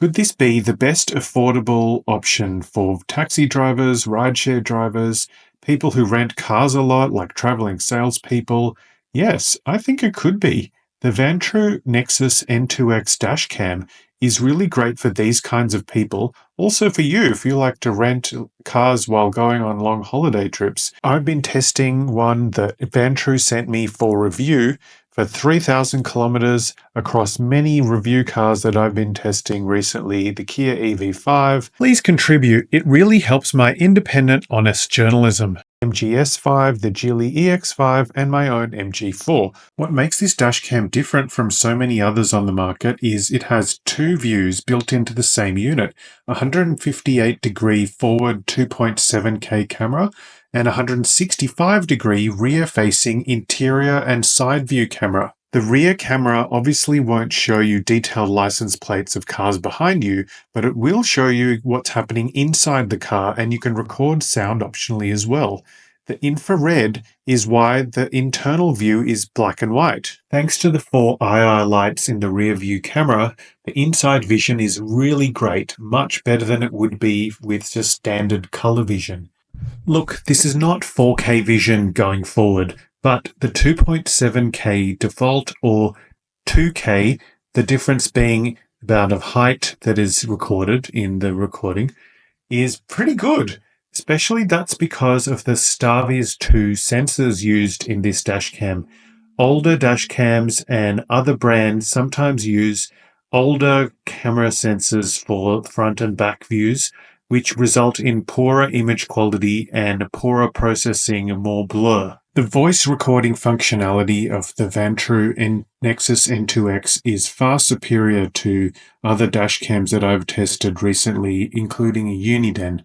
Could this be the best affordable option for taxi drivers, rideshare drivers, people who rent cars a lot, like traveling salespeople? Yes, I think it could be. The Vantrue Nexus N2X Dashcam is really great for these kinds of people. Also for you, if you like to rent cars while going on long holiday trips. I've been testing one that Vantrue sent me for review for 3,000 kilometers across many review cars that I've been testing recently, the Kia EV5. Please contribute. It really helps my independent, honest journalism. MGS5, the Geely EX5, and my own MG4. What makes this dashcam different from so many others on the market is it has two views built into the same unit, a 158-degree forward 2.7K camera and 165-degree rear-facing interior and side view camera. The rear camera obviously won't show you detailed license plates of cars behind you, but it will show you what's happening inside the car, and you can record sound optionally as well. The infrared is why the internal view is black and white. Thanks to the 4 II lights in the rear view camera, the inside vision is really great, much better than it would be with just standard color vision. Look, this is not 4K vision going forward, but the 2.7K default or 2K, the difference being the amount of height that is recorded in the recording, is pretty good. Especially that's because of the Starvis 2 sensors used in this dashcam. Older dashcams and other brands sometimes use older camera sensors for front and back views, which result in poorer image quality and poorer processing and more blur. The voice recording functionality of the Vantrue Nexus N2X is far superior to other dashcams that I've tested recently, including a Uniden.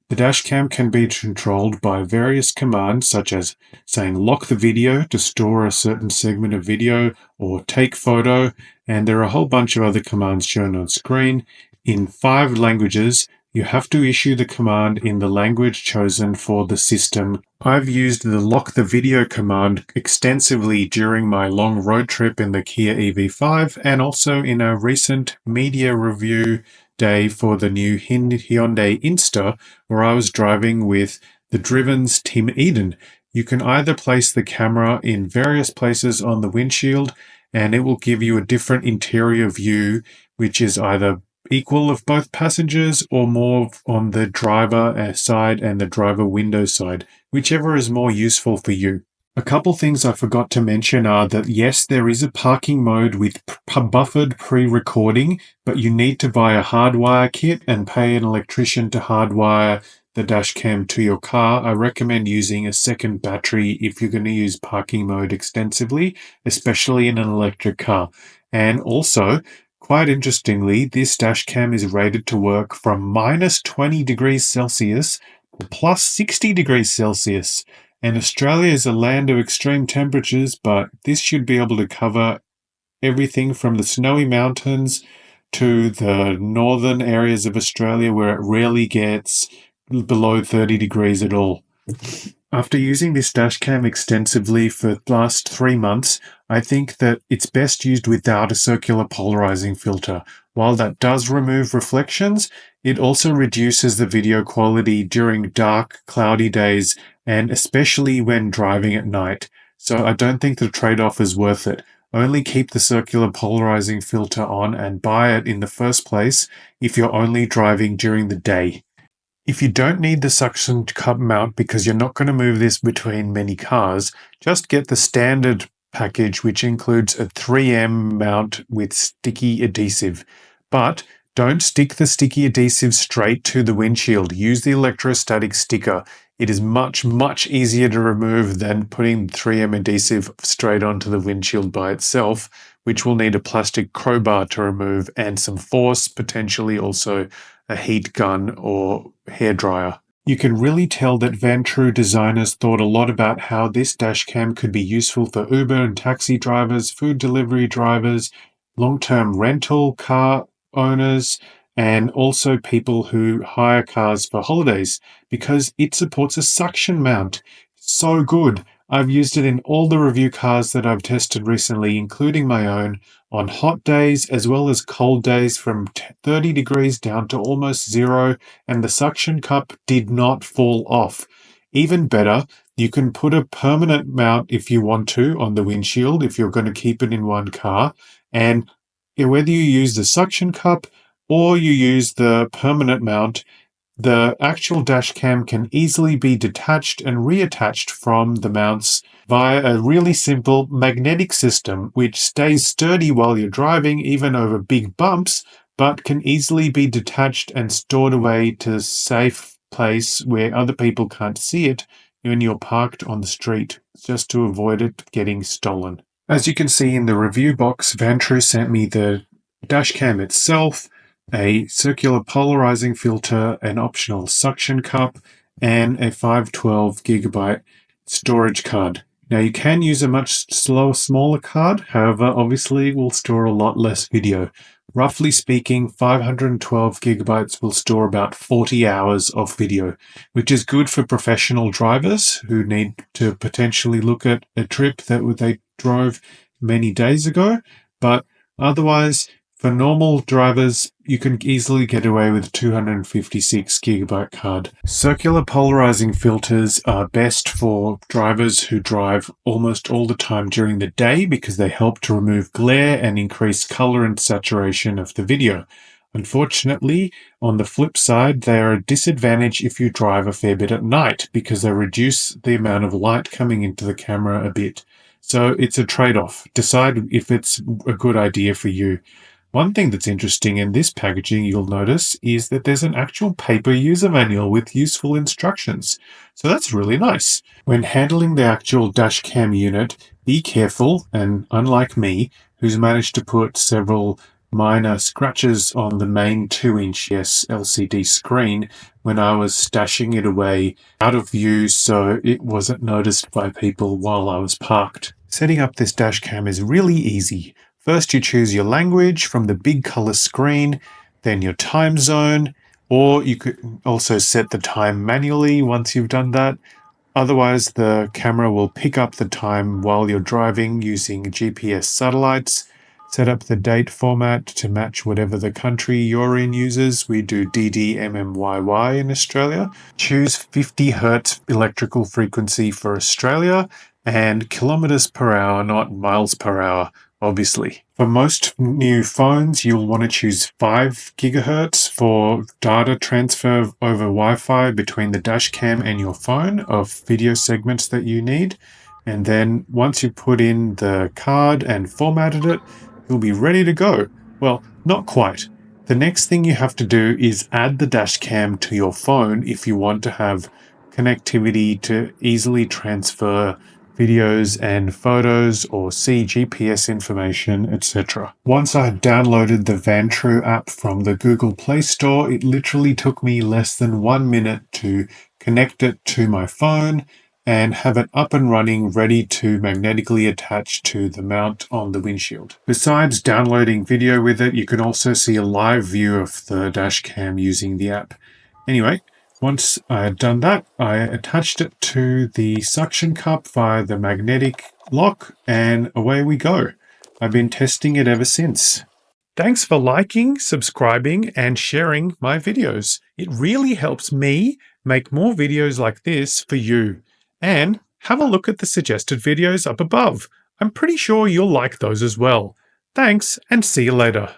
The dashcam can be controlled by various commands, such as saying lock the video to store a certain segment of video or take photo, and there are a whole bunch of other commands shown on screen. In 5 languages, you have to issue the command in the language chosen for the system. I've used the lock the video command extensively during my long road trip in the Kia EV5 and also in a recent media review day for the new Hyundai Inster, where I was driving with the Driven's Tim Eden. You can either place the camera in various places on the windshield and it will give you a different interior view, which is either equal of both passengers or more on the driver side and the driver window side, whichever is more useful for you. A couple things I forgot to mention are that yes, there is a parking mode with buffered pre-recording, but you need to buy a hardwire kit and pay an electrician to hardwire the dashcam to your car. I recommend using a second battery if you're going to use parking mode extensively, especially in an electric car. And also, quite interestingly, this dashcam is rated to work from minus 20 degrees Celsius to plus 60 degrees Celsius. And Australia is a land of extreme temperatures, but this should be able to cover everything from the snowy mountains to the northern areas of Australia where it rarely gets below 30 degrees at all. After using this dashcam extensively for the last 3 months, I think that it's best used without a circular polarizing filter. While that does remove reflections, it also reduces the video quality during dark, cloudy days, and especially when driving at night. So I don't think the trade-off is worth it. Only keep the circular polarizing filter on and buy it in the first place if you're only driving during the day. If you don't need the suction cup mount because you're not going to move this between many cars, just get the standard package, which includes a 3M mount with sticky adhesive. But don't stick the sticky adhesive straight to the windshield. Use the electrostatic sticker. It is much, much easier to remove than putting 3M adhesive straight onto the windshield by itself, which will need a plastic crowbar to remove and some force, potentially also a heat gun or hairdryer. You can really tell that Vantrue designers thought a lot about how this dashcam could be useful for Uber and taxi drivers, food delivery drivers, long-term rental car owners, and also people who hire cars for holidays, because it supports a suction mount. So good. I've used it in all the review cars that I've tested recently, including my own, on hot days as well as cold days from 30 degrees down to almost zero, and the suction cup did not fall off. Even better, you can put a permanent mount if you want to on the windshield if you're going to keep it in one car, and whether you use the suction cup or you use the permanent mount, the actual dash cam can easily be detached and reattached from the mounts via a really simple magnetic system which stays sturdy while you're driving, even over big bumps, but can easily be detached and stored away to a safe place where other people can't see it when you're parked on the street, just to avoid it getting stolen. As you can see in the review box, Vantrue sent me the dash cam itself, a circular polarizing filter, an optional suction cup, and a 512GB storage card. Now you can use a much smaller card, however, obviously it will store a lot less video. Roughly speaking, 512GB will store about 40 hours of video, which is good for professional drivers who need to potentially look at a trip that they drove many days ago, but otherwise, for normal drivers, you can easily get away with a 256GB card. Circular polarizing filters are best for drivers who drive almost all the time during the day because they help to remove glare and increase color and saturation of the video. Unfortunately, on the flip side, they are a disadvantage if you drive a fair bit at night because they reduce the amount of light coming into the camera a bit. So it's a trade-off. Decide if it's a good idea for you. One thing that's interesting in this packaging you'll notice is that there's an actual paper user manual with useful instructions. So that's really nice. When handling the actual dash cam unit, be careful, and unlike me, who's managed to put several minor scratches on the main 2-inch LCD screen when I was stashing it away out of view so it wasn't noticed by people while I was parked. Setting up this dash cam is really easy. First, you choose your language from the big color screen, then your time zone, or you could also set the time manually once you've done that. Otherwise, the camera will pick up the time while you're driving using GPS satellites. Set up the date format to match whatever the country you're in uses. We do Didi MMYY in Australia. Choose 50 Hz electrical frequency for Australia and kilometers per hour, not miles per hour, obviously. For most new phones, you'll want to choose 5 GHz for data transfer over Wi-Fi between the dash cam and your phone of video segments that you need. And then once you put in the card and formatted it, you'll be ready to go. Well, not quite. The next thing you have to do is add the dash cam to your phone if you want to have connectivity to easily transfer videos and photos or see GPS information, etc. Once I had downloaded the Vantrue app from the Google Play Store, it literally took me less than 1 minute to connect it to my phone and have it up and running, ready to magnetically attach to the mount on the windshield. Besides downloading video with it, you can also see a live view of the dash cam using the app. Anyway, once I had done that, I attached it to the suction cup via the magnetic lock, and away we go. I've been testing it ever since. Thanks for liking, subscribing, and sharing my videos. It really helps me make more videos like this for you. And have a look at the suggested videos up above. I'm pretty sure you'll like those as well. Thanks, and see you later.